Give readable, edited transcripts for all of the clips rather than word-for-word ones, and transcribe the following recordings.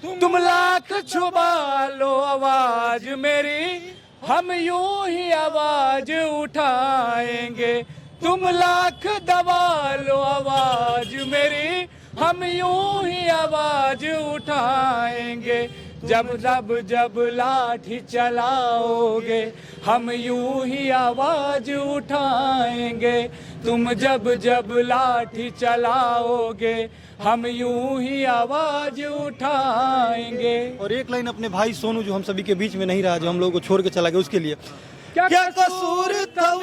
तुम लाख छुपा लो आवाज मेरी, हम यूं ही आवाज उठाएंगे। तुम लाख दबा लो आवाज मेरी, हम यूं ही आवाज उठाएंगे। जब जब जब लाठी चलाओगे, हम यूं ही आवाज उठाएंगे। तुम जब जब लाठी चलाओगे, हम यूं ही आवाज उठाएंगे। और एक लाइन अपने भाई सोनू जो हम सभी के बीच में नहीं रहा, जो हम लोगों को छोड़ के चला गया, उसके लिए क्या कसूर था उस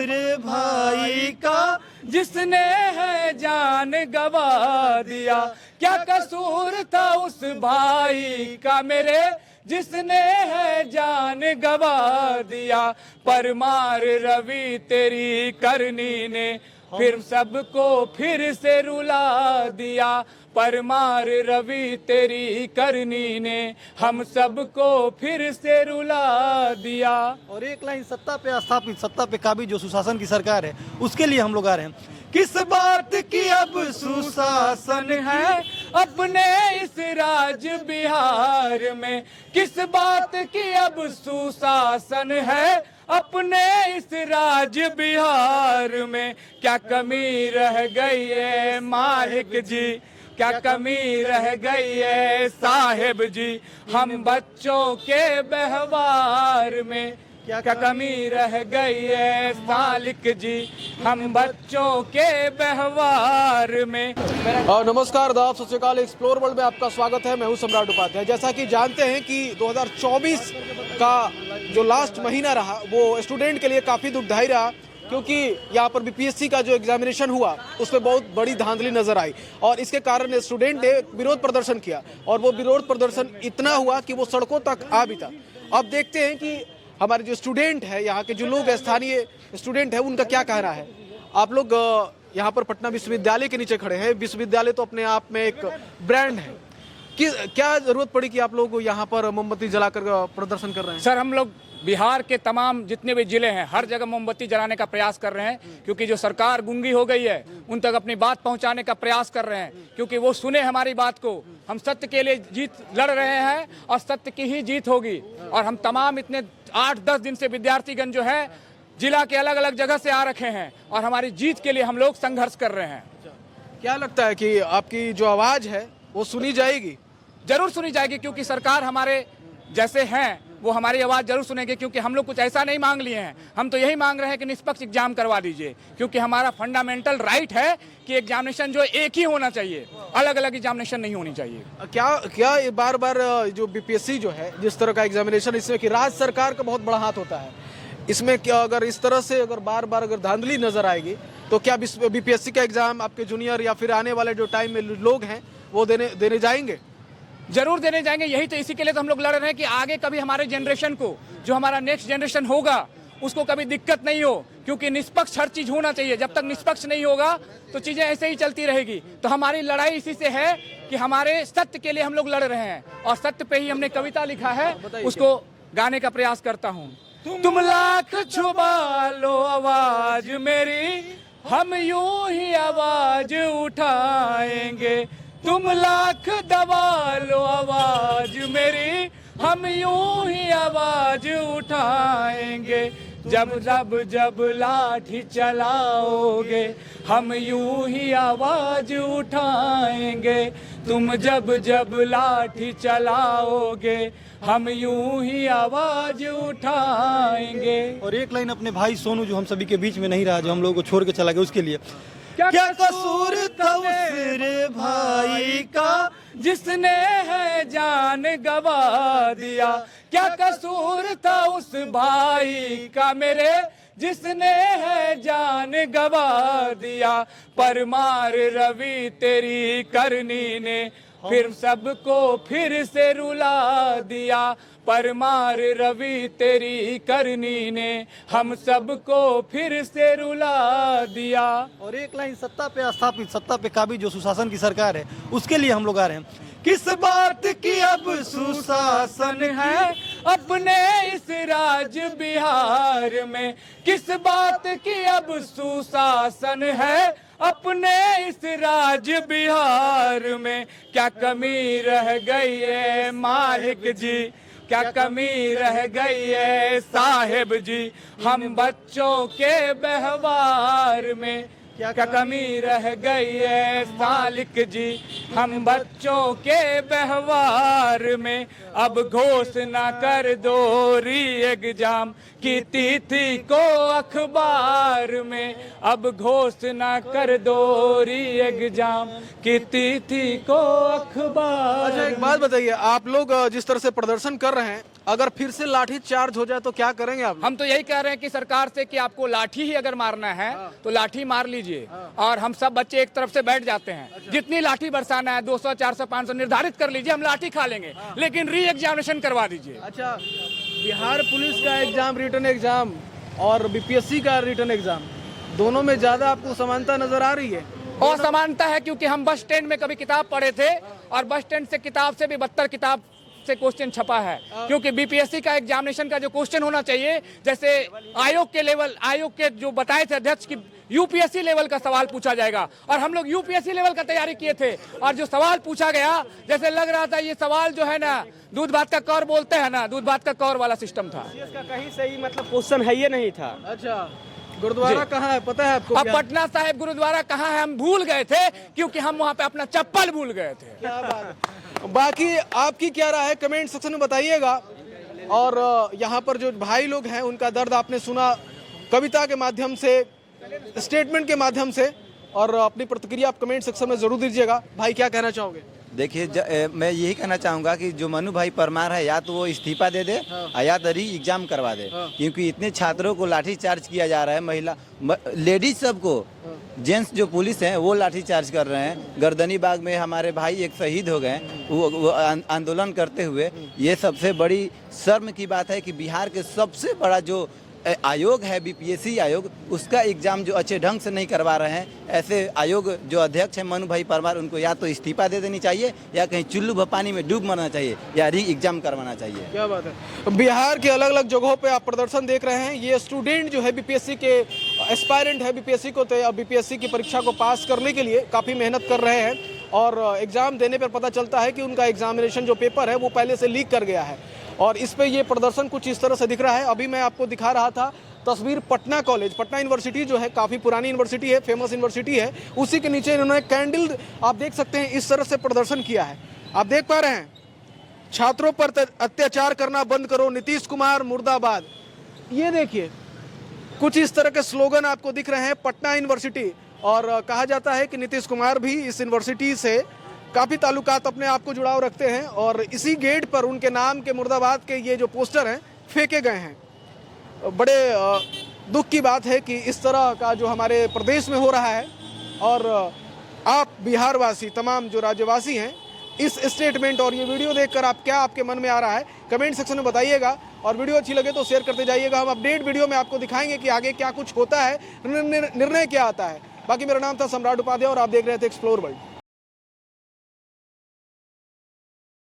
रे भाई का, जिसने है जान गवा दिया। क्या कसूर था उस भाई का मेरे, जिसने है जान गवा दिया। परमार रवि तेरी करनी ने फिर सबको फिर से रुला दिया। परमार रवि तेरी करनी ने हम सबको फिर से रुला दिया। और एक लाइन सत्ता पे स्थापित, सत्ता पे काबिज जो सुशासन की सरकार है, उसके लिए हम लोग आ रहे हैं। किस बात की अब सुशासन है अपने इस राज बिहार में। किस बात की अब सुशासन है अपने इस राज बिहार में। क्या कमी रह गई है मालिक जी, क्या कमी रह गई है साहेब जी, हम बच्चों के व्यवहार में। क्या कमी रह गई है मालिक जी, हम बच्चों के व्यवहार में। और नमस्कार दाब सत श्री अकाल, एक्सप्लोर वर्ल्ड में आपका स्वागत है। मैं हूं सम्राट उपाध्याय। जैसा कि जानते हैं कि 2024 का जो लास्ट महीना रहा वो स्टूडेंट के लिए काफ़ी दुखदायी रहा, क्योंकि यहाँ पर बीपीएससी का जो एग्जामिनेशन हुआ उसमें बहुत बड़ी धांधली नजर आई और इसके कारण स्टूडेंट ने विरोध प्रदर्शन किया और वो विरोध प्रदर्शन इतना हुआ कि वो सड़कों तक आ भी था। अब देखते हैं कि हमारे जो स्टूडेंट है, यहाँ के जो लोग स्थानीय स्टूडेंट है, उनका क्या कहना है। आप लोग यहाँ पर पटना विश्वविद्यालय के नीचे खड़े हैं। विश्वविद्यालय तो अपने आप में एक ब्रांड है कि क्या जरूरत पड़ी कि आप लोग यहाँ पर मोमबत्ती जलाकर प्रदर्शन कर रहे हैं? सर, हम लोग बिहार के तमाम जितने भी जिले हैं हर जगह मोमबत्ती जलाने का प्रयास कर रहे हैं, क्योंकि जो सरकार गूंगी हो गई है उन तक अपनी बात पहुंचाने का प्रयास कर रहे हैं, क्योंकि वो सुने हमारी बात को। हम सत्य के लिए जीत लड़ रहे हैं और सत्य की ही जीत होगी। और हम तमाम इतने 8-10 दिन से विद्यार्थीगण जो है जिला के अलग अलग जगह से आ रखे हैं और हमारी जीत के लिए हम लोग संघर्ष कर रहे हैं। क्या लगता है कि आपकी जो आवाज़ है वो सुनी जाएगी? जरूर सुनी जाएगी, क्योंकि सरकार हमारे जैसे हैं वो हमारी आवाज़ जरूर सुनेंगे। क्योंकि हम लोग कुछ ऐसा नहीं मांग लिए हैं, हम तो यही मांग रहे हैं कि निष्पक्ष एग्जाम करवा दीजिए, क्योंकि हमारा फंडामेंटल राइट है कि एग्जामिनेशन जो एक ही होना चाहिए, अलग अलग एग्जामिनेशन नहीं होनी चाहिए। क्या ये बार बार जो बीपीएससी जो है जिस तरह का एग्जामिनेशन, इसमें कि राज्य सरकार का बहुत बड़ा हाथ होता है, इसमें क्या अगर इस तरह से अगर बार बार अगर धांधली नजर आएगी तो क्या बीपीएससी का एग्जाम आपके जूनियर या फिर आने वाले जो टाइम में लोग हैं वो देने जाएंगे? जरूर देने जाएंगे। यही तो इसी के लिए तो हम लोग लड़ रहे हैं कि आगे कभी हमारे जनरेशन को, जो हमारा नेक्स्ट जनरेशन होगा, उसको कभी दिक्कत नहीं हो, क्योंकि निष्पक्ष हर चीज होना चाहिए। जब तक निष्पक्ष नहीं होगा तो चीजें ऐसे ही चलती रहेगी। तो हमारी लड़ाई इसी से है कि हमारे सत्य के लिए हम लोग लड़ रहे हैं और सत्य पे ही हमने कविता लिखा है, उसको गाने का प्रयास करता हूँ। तुम लाख छुपा लो आवाज मेरी, हम यूं ही आवाज उठाएंगे। तुम लाख दबा लो आवाज मेरी, हम यूं ही आवाज उठाएंगे। जब जब जब लाठी चलाओगे, हम यूं ही आवाज उठाएंगे। तुम जब जब लाठी चलाओगे, हम यूं ही आवाज उठाएंगे। और एक लाइन अपने भाई सोनू जो हम सभी के बीच में नहीं रहा, जो हम लोगों को छोड़ के चला गया, उसके लिए क्या कसूर था उस रे भाई का, जिसने है जान गवा दिया। क्या कसूर था उस भाई का मेरे, जिसने है जान गवा दिया। परमार रवि तेरी करनी ने फिर सबको फिर से रुला दिया। परमार रवि तेरी करनी ने हम सबको फिर से रुला दिया। और एक लाइन सत्ता पे स्थापित, सत्ता पे काबिज जो सुशासन की सरकार है, उसके लिए हम लोग आ रहे हैं। किस बात की अब सुशासन है अपने इस राज बिहार में। किस बात की अब सुशासन है अपने इस राज बिहार में क्या कमी रह गई है मालिक जी, क्या कमी रह गई है साहिब जी, हम बच्चों के व्यवहार में क्या कमी रह गई है मालिक जी, हम बच्चों के व्यवहार में। अब घोषणा कर दो री एग्जाम की तिथि को अखबार में, अब घोषणा कर दो री एग्जाम की तिथि को अखबार। अच्छा एक बात बताइए, आप लोग जिस तरह से प्रदर्शन कर रहे हैं, अगर फिर से लाठी चार्ज हो जाए तो क्या करेंगे आप? हम तो यही कह रहे हैं कि सरकार से कि आपको लाठी ही अगर मारना है तो लाठी मार लीजिए, और हम सब बच्चे एक तरफ से बैठ जाते हैं। जितनी लाठी बरसाना है 200 400 500 निर्धारित कर लीजिए, हम लाठी खा लेंगे, लेकिन री एग्जामिनेशन करवा दीजिए। अच्छा, बिहार पुलिस का एग्जाम, रिटन एग्जाम और बीपीएससी का रिटन एग्जाम, दोनों में ज्यादा आपको समानता नजर आ रही है? असमानता है, क्योंकि हम बस स्टैंड में कभी किताब पढ़े थे और बस स्टैंड से किताब से भी बदतर किताब से क्वेश्चन छपा है। क्योंकि बीपीएससी का एग्जामिनेशन का जो क्वेश्चन होना चाहिए, जैसे आयोग के लेवल, आयोग के जो बताए थे अध्यक्ष की यूपीएससी लेवल का सवाल पूछा जाएगा, और हम लोग यूपीएससी लेवल का तैयारी किए थे, और जो सवाल पूछा गया जैसे लग रहा था ये सवाल जो है ना दूध भात का कौर बोलते हैं ना, दूध भात का कौर वाला सिस्टम था। इसका कहीं सही मतलब क्वेश्चन है ये नहीं था। अच्छा, गुरुद्वारा कहाँ है पता है आपको? अब पटना साहिब गुरुद्वारा कहाँ है हम भूल गए थे, क्योंकि हम वहाँ पे अपना चप्पल भूल गए थे। क्या बात है। बाकी आपकी क्या राय है कमेंट सेक्शन में बताइएगा। और यहाँ पर जो भाई लोग हैं उनका दर्द आपने सुना कविता के माध्यम से, स्टेटमेंट के माध्यम से, और अपनी प्रतिक्रिया आप कमेंट सेक्शन में जरूर दीजिएगा। भाई क्या कहना चाहोगे? देखिए मैं यही कहना चाहूँगा कि जो मनु भाई परमार है, या तो वो इस्तीफा दे दे या तो री एग्जाम करवा दे, क्योंकि इतने छात्रों को लाठी चार्ज किया जा रहा है। महिला लेडीज सबको, जेंट्स जो पुलिस हैं वो लाठी चार्ज कर रहे हैं। गर्दनी बाग में हमारे भाई एक शहीद हो गए वो आंदोलन करते हुए। ये सबसे बड़ी शर्म की बात है कि बिहार के सबसे बड़ा जो आयोग है बीपीएससी आयोग, उसका एग्जाम जो अच्छे ढंग से नहीं करवा रहे हैं। ऐसे आयोग जो अध्यक्ष हैं मनु भाई परमार, उनको या तो इस्तीफा दे देनी चाहिए या कहीं चुल्लू भपानी में डूब मरना चाहिए या री एग्जाम करवाना चाहिए। क्या बात है। बिहार के अलग अलग जगहों पे आप प्रदर्शन देख रहे हैं। ये स्टूडेंट जो है बीपीएससी के एस्पायरेंट है, बीपीएससी की परीक्षा को पास करने के लिए काफ़ी मेहनत कर रहे हैं, और एग्ज़ाम देने पर पता चलता है कि उनका एग्जामिनेशन जो पेपर है वो पहले से लीक कर गया है। और इस पे ये प्रदर्शन कुछ इस तरह से दिख रहा है। अभी मैं आपको दिखा रहा था तस्वीर पटना कॉलेज, पटना यूनिवर्सिटी जो है काफ़ी पुरानी यूनिवर्सिटी है, फेमस यूनिवर्सिटी है, उसी के नीचे इन्होंने कैंडल, आप देख सकते हैं, इस तरह से प्रदर्शन किया है। आप देख पा रहे हैं, छात्रों पर अत्याचार करना बंद करो, नीतीश कुमार मुर्दाबाद। ये देखिए कुछ इस तरह के स्लोगन आपको दिख रहे हैं पटना यूनिवर्सिटी। और कहा जाता है कि नीतीश कुमार भी इस यूनिवर्सिटी से काफ़ी ताल्लुकात अपने आप को जुड़ाव रखते हैं, और इसी गेट पर उनके नाम के मुर्दाबाद के ये जो पोस्टर हैं फेंके गए हैं। बड़े दुख की बात है कि इस तरह का जो हमारे प्रदेश में हो रहा है। और आप बिहार वासी, तमाम जो राज्यवासी हैं, इस स्टेटमेंट और ये वीडियो देखकर आप क्या आपके मन में आ रहा है कमेंट सेक्शन में बताइएगा। और वीडियो अच्छी लगे तो शेयर करते जाइएगा। हम अपडेट वीडियो में आपको दिखाएंगे कि आगे क्या कुछ होता है, निर्णय क्या आता है। बाकी मेरा नाम था सम्राट उपाध्याय और आप देख रहे थे एक्सप्लोर वर्ल्ड।